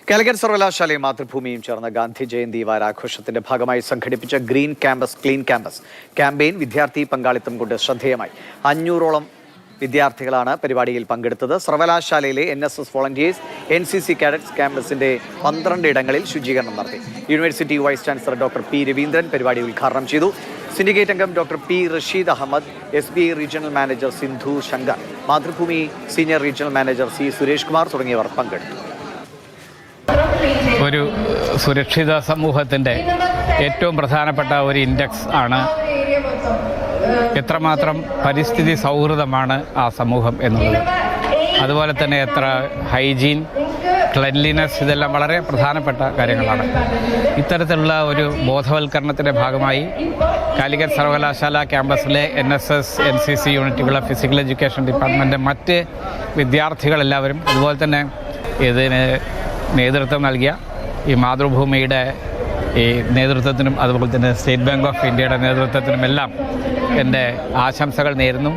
കാലിക്കറ്റ് സർവകലാശാലയും മാതൃഭൂമിയും ചേർന്ന ഗാന്ധി ജയന്തി വാരാഘോഷത്തിന്റെ ഭാഗമായി സംഘടിപ്പിച്ച green campus clean campus campaign വിദ്യാർത്ഥി പങ്കാളിത്തം കൊണ്ട് ശ്രദ്ധേയമായി. 500ഓളം വിദ്യാർത്ഥികളാണ് പരിപാടിയിൽ പങ്കെടുത്തത്. സർവകലാശാലയിലെ NSS വോളണ്ടിയേഴ്സ്, NCC കാഡറ്റ്സ് ക്യാമ്പസിന്റെ 12 ഇടങ്ങളിൽ ശുചീകരണം നടത്തി. University vice chancellor doctor P Raveendran പരിപാടി ഉദ്ഘാടനം ചെയ്തു. സിൻഡിക്കേറ്റ് അംഗം doctor P Rasheed Ahammed, SBI regional manager Sindhu Shankar, Mathrubhumi senior regional manager C Suresh Kumar തുടങ്ങിയവർ പങ്കെടുത്തു. ഒരു സുരക്ഷിത സമൂഹത്തിൻ്റെ ഏറ്റവും പ്രധാനപ്പെട്ട ഒരു ഇൻഡെക്സ് ആണ് എത്രമാത്രം പരിസ്ഥിതി സൗഹൃദമാണ് ആ സമൂഹം എന്നുള്ളത്. അതുപോലെ തന്നെ എത്ര ഹൈജീൻ, ക്ലെൻലിനെസ്, ഇതെല്ലാം വളരെ പ്രധാനപ്പെട്ട കാര്യങ്ങളാണ്. ഇത്തരത്തിലുള്ള ഒരു ബോധവൽക്കരണത്തിൻ്റെ ഭാഗമായി കാലിക്കറ്റ് സർവകലാശാല ക്യാമ്പസിലെ NSS, NCC യൂണിറ്റുകളെ, ഫിസിക്കൽ എഡ്യൂക്കേഷൻ ഡിപ്പാർട്ട്മെൻറ്റ്, മറ്റ് വിദ്യാർത്ഥികളെല്ലാവരും, അതുപോലെ തന്നെ ഇതിന് നേതൃത്വം നൽകിയ ഈ മാതൃഭൂമിയുടെ ഈ നേതൃത്വത്തിനും അതുപോലെ തന്നെ സ്റ്റേറ്റ് ബാങ്ക് ഓഫ് ഇന്ത്യയുടെ നേതൃത്വത്തിനുമെല്ലാം എൻ്റെ ആശംസകൾ നേരുന്നു.